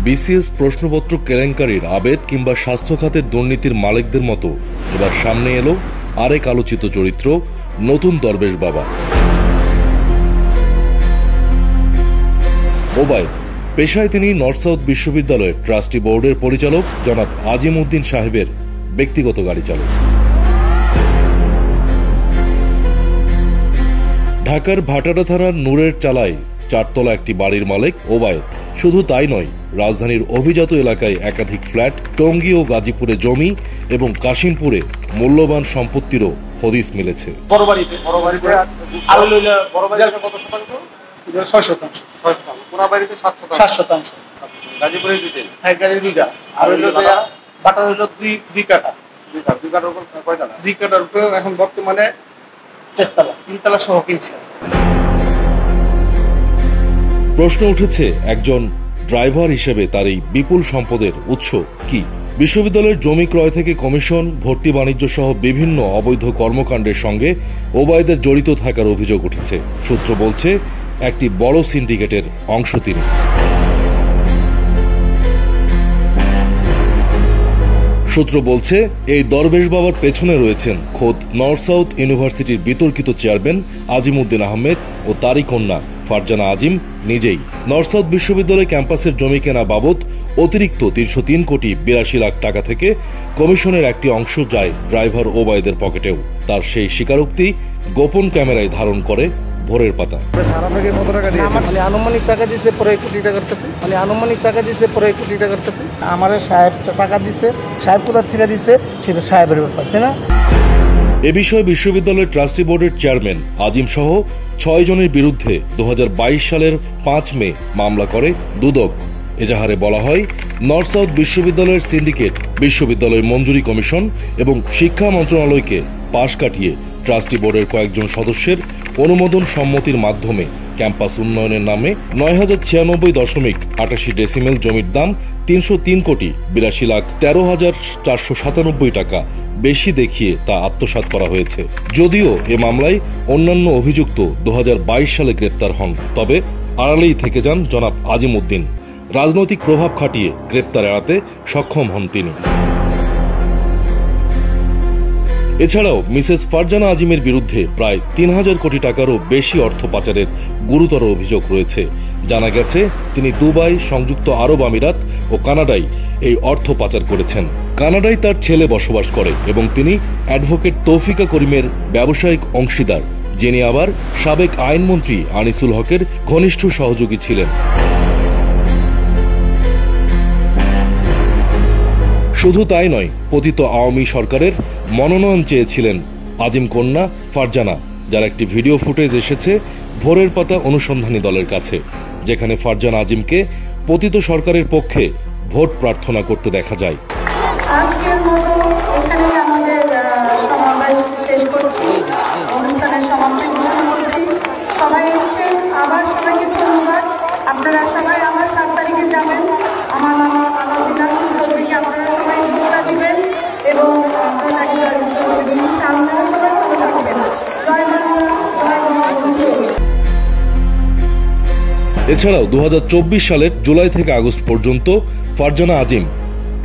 BCS প্রশ্নপত্র কেলেঙ্কারির আবেদ কিংবা স্বাস্থ্য খাতের দুর্নীতির মালিকদের মতো এবার সামনে এলো আরেক আলোচিত চরিত্র, নতুন দরবেশ বাবা ওবায়দ। পেশায় তিনি নর্থ সাউথ বিশ্ববিদ্যালয়ের ট্রাস্টি বোর্ডের পরিচালক জনাব আজিম উদ্দিন সাহেবের ব্যক্তিগত গাড়ি চালক। ঢাকার ভাটারা থানার নূরের চালায় চারতলা একটি বাড়ির মালিক ওবায়দ। শুধু তাই নয়, রাজধানীর অভিজাত এলাকায় একাধিক ফ্ল্যাট, টঙ্গী ও গাজীপুরে জমি এবং কাশিমপুরে মূল্যবান সম্পত্তিরও হদিস মিলেছে। এখন বর্তমানে 3 সহ কিনছে। প্রশ্ন উঠেছে, একজন ড্রাইভার হিসেবে তার এই বিপুল সম্পদের উৎস কি? বিশ্ববিদ্যালয়ের জমি ক্রয় থেকে কমিশন, ভর্তি বাণিজ্য সহ বিভিন্ন অবৈধ কর্মকাণ্ডের সঙ্গে ওবায়দের জড়িত থাকার অভিযোগ উঠেছে। সূত্র বলছে, একটি বড় সিন্ডিকেটের অংশ তিনি। সূত্র বলছে, এই দরবেশ বাবার পেছনে রয়েছেন খোদ নর্থ সাউথ ইউনিভার্সিটির বিতর্কিত চেয়ারম্যান আজিম উদ্দিন আহমেদ ও তারই কন্যা ফারজানা আজিম নিজেই। নর্থ সাউথ বিশ্ববিদ্যালয় ক্যাম্পাসের জমি কেনা বাবদ অতিরিক্ত 303 কোটি 82 লাখ টাকা থেকে কমিশনের একটি অংশ যায় ড্রাইভার ওবায়দের পকেটেও। তার সেই স্বীকারোক্তি গোপন ক্যামেরায় ধারণ করে ভোরের পাতা। আনুমানিক টাকা দিছে পরে 1 কোটি টাকার কাছে, আনুমানিক টাকা দিছে পরে 1 কোটি টাকার কাছে। আমার সাহেব টাকা দিছে, সাহেব কোথা থেকে দিছে সেটা সাহেবের ব্যাপার, তাই না? এ বিষয়ে বিশ্ববিদ্যালয়ের ট্রাস্টি বোর্ডের চেয়ারম্যান আজিম সহ 6 জনের বিরুদ্ধে 2022 সালের 5 মে মামলা করে দুদক। এজাহারে বলা হয়, নর্থ সাউথ বিশ্ববিদ্যালয়ের সিন্ডিকেট বিশ্ববিদ্যালয় মঞ্জুরি কমিশন এবং শিক্ষা মন্ত্রণালয়কে পাশ কাটিয়ে ট্রাস্টি বোর্ডের কয়েকজন সদস্যের অনুমোদন সম্মতির মাধ্যমে ক্যাম্পাস উন্নয়নের নামে 9096.88 ডেসিমেল জমির দাম 303 কোটি 82 লাখ 13,497 টাকা বেশি দেখিয়ে তা আত্মসাৎ করা হয়েছে। যদিও এ মামলায় অন্যান্য অভিযুক্ত 2022 সালে গ্রেপ্তার হন, তবে আড়ালেই থেকে যান জনাব আজিম উদ্দিন। রাজনৈতিক প্রভাব খাটিয়ে গ্রেপ্তার এড়াতে সক্ষম হন তিনি। এছাড়াও মিসেস ফারজানা আজিমের বিরুদ্ধে প্রায় 3000 কোটি টাকারও বেশি অর্থ পাচারের গুরুতর অভিযোগ রয়েছে। জানা গেছে, তিনি দুবাই, সংযুক্ত আরব আমিরাত ও কানাডায় এই অর্থ পাচার করেছেন। কানাডায় তার ছেলে বসবাস করে এবং তিনি অ্যাডভোকেট তৌফিকা করিমের ব্যবসায়িক অংশীদার, যিনি আবার সাবেক আইনমন্ত্রী আনিসুল হকের ঘনিষ্ঠ সহযোগী ছিলেন। শুধু তাই নয়, পতিত আওয়ামী সরকারের মনোনয়ন চেয়েছিলেন আজিম কন্যা ফারজানা, যার একটি ভিডিও ফুটেজ এসেছে ভোরের পাতা অনুসন্ধানী দলের কাছে, যেখানে ফারজানা আজিমকে পতিত সরকারের পক্ষে ভোট প্রার্থনা করতে দেখা যায়। আজকের মতো এখানে আমাদের সমাবেশ শেষ করছি, অনুষ্ঠানের সমাপ্তি ঘোষণা করছি। সবাই এসছেন, আবার সবাইকে ধন্যবাদ। আপনারা সবাই আমার 7 তারিখে যাবেন, আমার মামা দিনাজপুর চৌধুরীকে আপনারা সবাই ভোটটা দিবেন এবং আপনারা ইনশাআল্লাহ সবাই ভালো থাকবেন। জয় বাংলা, জয় বঙ্গবন্ধু। এছাড়াও 2024 সালের জুলাই থেকে আগস্ট পর্যন্ত ফারজানা আজিম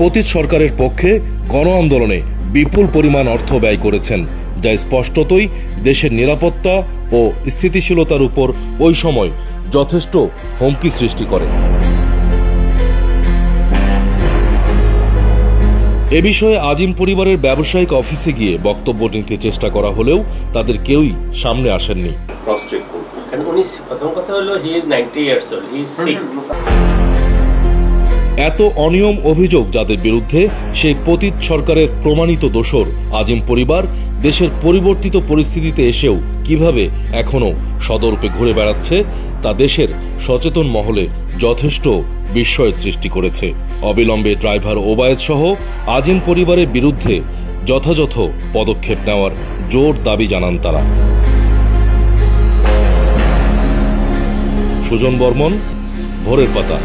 পতিত সরকারের পক্ষে গণ আন্দোলনে বিপুল পরিমাণ অর্থ ব্যয় করেছেন, যা স্পষ্টতই দেশের নিরাপত্তা ও স্থিতিশীলতার উপর ওই সময় যথেষ্ট হুমকি সৃষ্টি করে। এ বিষয়ে আজিম পরিবারের ব্যবসায়িক অফিসে গিয়ে বক্তব্য নিতে চেষ্টা করা হলেও তাদের কেউই সামনে আসেননি। এত অনিয়ম অভিযোগ যাদের বিরুদ্ধে, সেই পতিত সরকারের প্রমাণিত দোষর আজিম পরিবার দেশের পরিবর্তিত পরিস্থিতিতে এসেও কিভাবে এখনো সদরূপে ঘুরে বেড়াচ্ছে, তা দেশের সচেতন মহলে যথেষ্ট বিস্ময়ের সৃষ্টি করেছে। অবিলম্বে ড্রাইভার ওবায়দ সহ আজিম পরিবারের বিরুদ্ধে যথাযথ পদক্ষেপ নেওয়ার জোর দাবি জানান তারা। সুজন বর্মন, ভোরের পাতা।